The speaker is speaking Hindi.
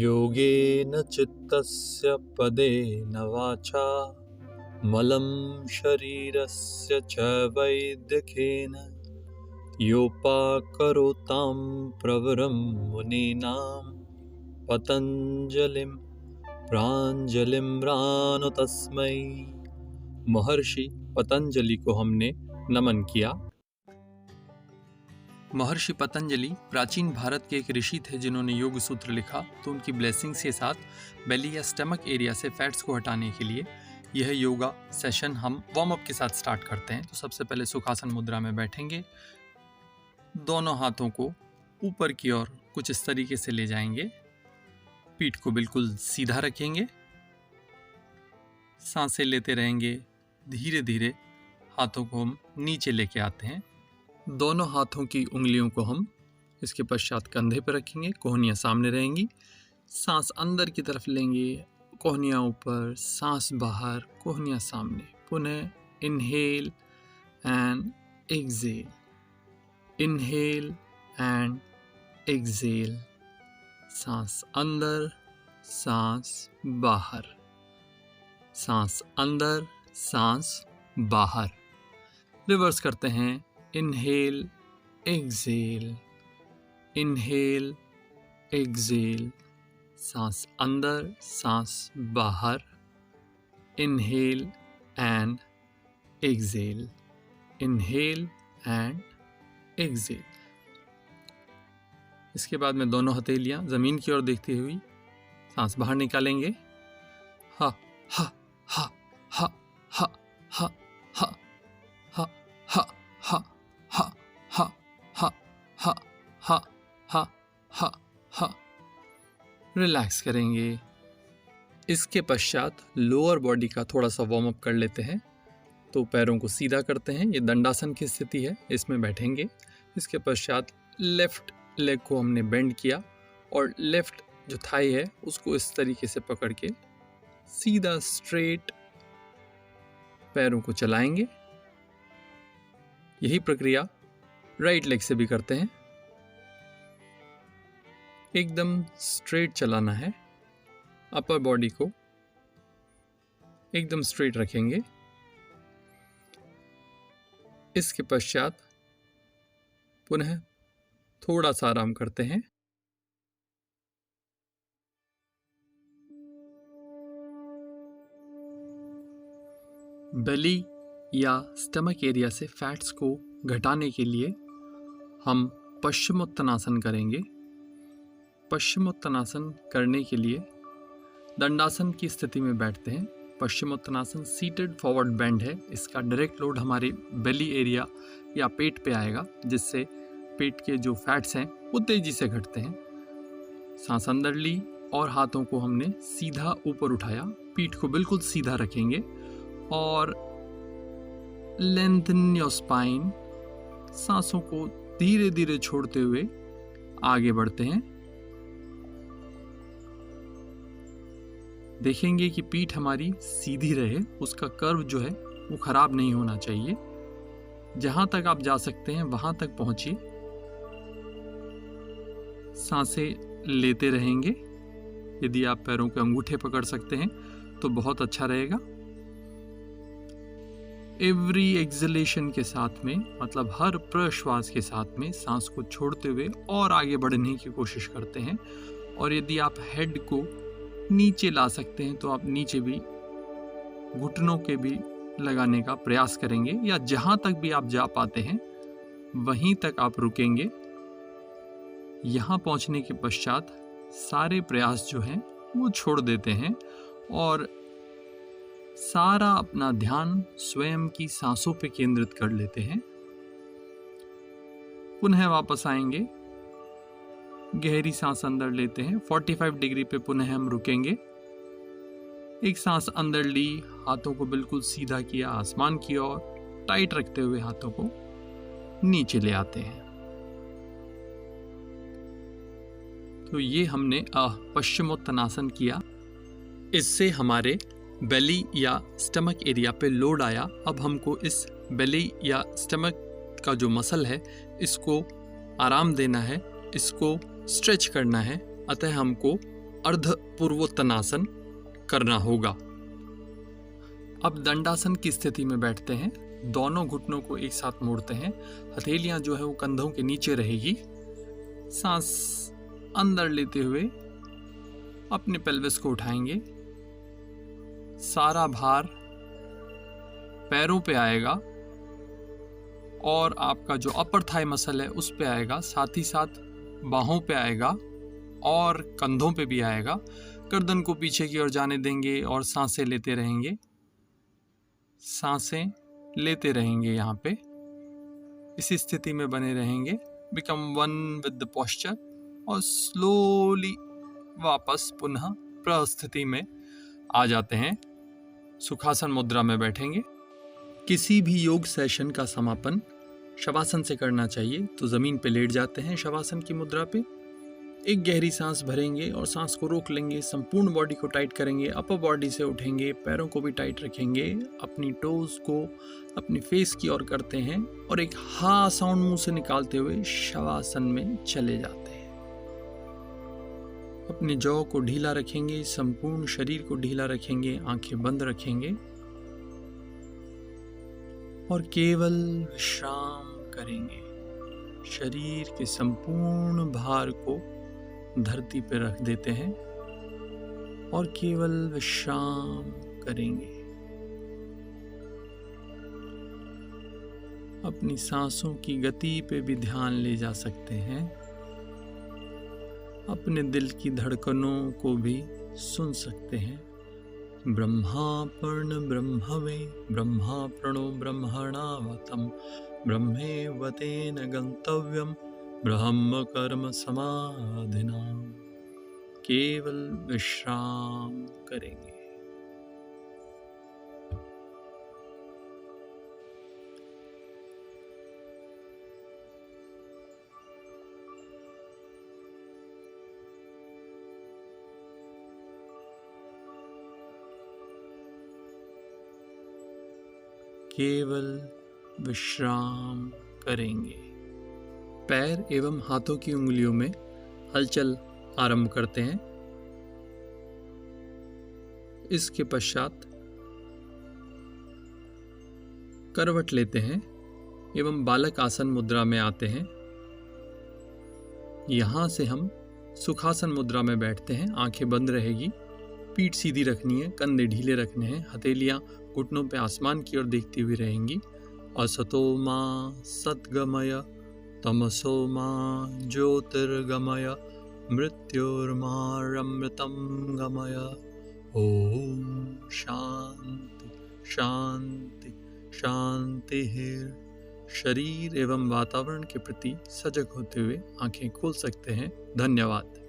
योगेन चित्तस्य पदेन वाचा मलं शरीरस्य च वैद्यकेन योपाकरोतां प्रवरं मुनीनां पतंजलिं प्राञ्जलिम्रानु तस्मै। महर्षि पतंजलि को हमने नमन किया। महर्षि पतंजलि प्राचीन भारत के एक ऋषि थे जिन्होंने योग सूत्र लिखा, तो उनकी ब्लेसिंग्स के साथ बेली या स्टमक एरिया से फैट्स को हटाने के लिए यह योगा सेशन हम वार्म अप के साथ स्टार्ट करते हैं। तो सबसे पहले सुखासन मुद्रा में बैठेंगे, दोनों हाथों को ऊपर की ओर कुछ इस तरीके से ले जाएंगे, पीठ को बिल्कुल सीधा रखेंगे, सांसें लेते रहेंगे। धीरे धीरे हाथों को हम नीचे लेके आते हैं, दोनों हाथों की उंगलियों को हम इसके पश्चात कंधे पर रखेंगे, कोहनियाँ सामने रहेंगी, सांस अंदर की तरफ लेंगे, कोहनियाँ ऊपर, सांस बाहर, कोहनियाँ सामने। पुनः inhale and exhale, inhale and exhale, सांस अंदर, सांस बाहर, सांस अंदर, सांस बाहर। रिवर्स करते हैं, इनहेल एक्सेल, इनहेल एक्सेल, सांस अंदर, सांस बाहर, inhale and exhale, inhale and exhale. इसके बाद में दोनों हथेलियां जमीन की ओर देखती हुई सांस बाहर निकालेंगे। हा हा हा हा हा हा हा हा हा हा हा हा हा हा हा हा हा हा। रिलैक्स करेंगे। इसके पश्चात लोअर बॉडी का थोड़ा सा वार्म अप कर लेते हैं। तो पैरों को सीधा करते हैं, ये दंडासन की स्थिति है, इसमें बैठेंगे। इसके पश्चात लेफ्ट लेग को हमने बेंड किया और लेफ्ट जो थाई है उसको इस तरीके से पकड़ के सीधा स्ट्रेट पैरों को चलाएंगे। यही प्रक्रिया राइट लेग से भी करते हैं। एकदम स्ट्रेट चलाना है, अपर बॉडी को एकदम स्ट्रेट रखेंगे। इसके पश्चात पुनः थोड़ा सा आराम करते हैं। बेली या स्टमक एरिया से फैट्स को घटाने के लिए हम पश्चिमोत्तानासन करेंगे। पश्चिमोत्तानासन करने के लिए दंडासन की स्थिति में बैठते हैं। पश्चिमोत्तानासन सीटेड फॉरवर्ड बेंड है, इसका डायरेक्ट लोड हमारे बेली एरिया या पेट पे आएगा, जिससे पेट के जो फैट्स हैं वो तेजी से घटते हैं। सांस अंदर ली और हाथों को हमने सीधा ऊपर उठाया, पीठ को बिल्कुल सीधा रखेंगे और लेंथन योर स्पाइन। सांसों को धीरे धीरे छोड़ते हुए आगे बढ़ते हैं। देखेंगे कि पीठ हमारी सीधी रहे, उसका कर्व जो है वो खराब नहीं होना चाहिए। जहां तक आप जा सकते हैं वहां तक पहुंचिए। सांसें लेते रहेंगे। यदि आप पैरों के अंगूठे पकड़ सकते हैं तो बहुत अच्छा रहेगा। एवरी एक्सलेशन के साथ में, मतलब हर प्रश्वास के साथ में, सांस को छोड़ते हुए और आगे बढ़ने की कोशिश करते हैं। और यदि आप हेड को नीचे ला सकते हैं तो आप नीचे भी घुटनों के भी लगाने का प्रयास करेंगे, या जहां तक भी आप जा पाते हैं वहीं तक आप रुकेंगे। यहां पहुंचने के पश्चात सारे प्रयास जो हैं वो छोड़ देते हैं और सारा अपना ध्यान स्वयं की सांसों पे केंद्रित कर लेते हैं। पुनः वापस आएंगे, गहरी सांस अंदर लेते हैं। 45 डिग्री पे पुनः हम रुकेंगे। एक सांस अंदर ली, हाथों को बिल्कुल सीधा किया, आसमान की ओर टाइट रखते हुए हाथों को नीचे ले आते हैं। तो ये हमने पश्चिमोत्तानासन किया। इससे हमारे बेली या स्टमक एरिया पे लोड आया। अब हमको इस बेली या स्टमक का जो मसल है इसको आराम देना है, इसको स्ट्रेच करना है। अतः हमको अर्ध पूर्वोत्तनासन करना होगा। अब दंडासन की स्थिति में बैठते हैं। दोनों घुटनों को एक साथ मोड़ते हैं। हथेलियां जो है वो कंधों के नीचे रहेगी। सांस अंदर लेते हुए अपने पेल्विस को उठाएंगे। सारा भार पैरों पे आएगा और आपका जो अपर थाई मसल है उस पे आएगा, साथ ही साथ बाहों पे आएगा और कंधों पे भी आएगा। गर्दन को पीछे की ओर जाने देंगे और सांसें लेते रहेंगे। सांसें लेते रहेंगे। यहाँ पे इसी स्थिति में बने रहेंगे। Become one with the posture और स्लोली वापस पुनः प्रस्थिति में आ जाते हैं। सुखासन मुद्रा में बैठेंगे। किसी भी योग सेशन का समापन शवासन से करना चाहिए, तो जमीन पे लेट जाते हैं शवासन की मुद्रा पे। एक गहरी सांस भरेंगे और सांस को रोक लेंगे। संपूर्ण बॉडी को टाइट करेंगे। अपर बॉडी से उठेंगे, पैरों को भी टाइट रखेंगे। अपनी टोज को अपनी फेस की ओर करते हैं और एक हा साउंड मुंह से निकालते हुए शवासन में चले जाते हैं। अपने जॉ को ढीला रखेंगे, संपूर्ण शरीर को ढीला रखेंगे, आंखें बंद रखेंगे और केवल विश्राम करेंगे। शरीर के संपूर्ण भार को धरती पर रख देते हैं और केवल विश्राम करेंगे। अपनी सांसों की गति पे भी ध्यान ले जा सकते हैं। अपने दिल की धड़कनों को भी सुन सकते हैं। ब्रह्मापर्ण ब्रह्मवे ब्रह्मा प्रणो ब्रह्मणावतम ब्रह्मेवतेन गंतव्यम ब्रह्म कर्म समाधिना। केवल विश्राम करेंगे। केवल विश्राम करेंगे। पैर एवं हाथों की उंगलियों में हलचल आरंभ करते हैं। इसके पश्चात करवट लेते हैं एवं बालक आसन मुद्रा में आते हैं। यहां से हम सुखासन मुद्रा में बैठते हैं। आंखें बंद रहेगी, पीठ सीधी रखनी है, कंधे ढीले रखने हैं, हथेलियां घुटनों पे आसमान की ओर देखती हुई रहेंगी। असतो मा सद्गमय तमसो मा ज्योतिर्गमय मृत्युर्मामृतं गमय। ओम शांति शांति शांति। शरीर एवं वातावरण के प्रति सजग होते हुए आंखें खोल सकते हैं। धन्यवाद।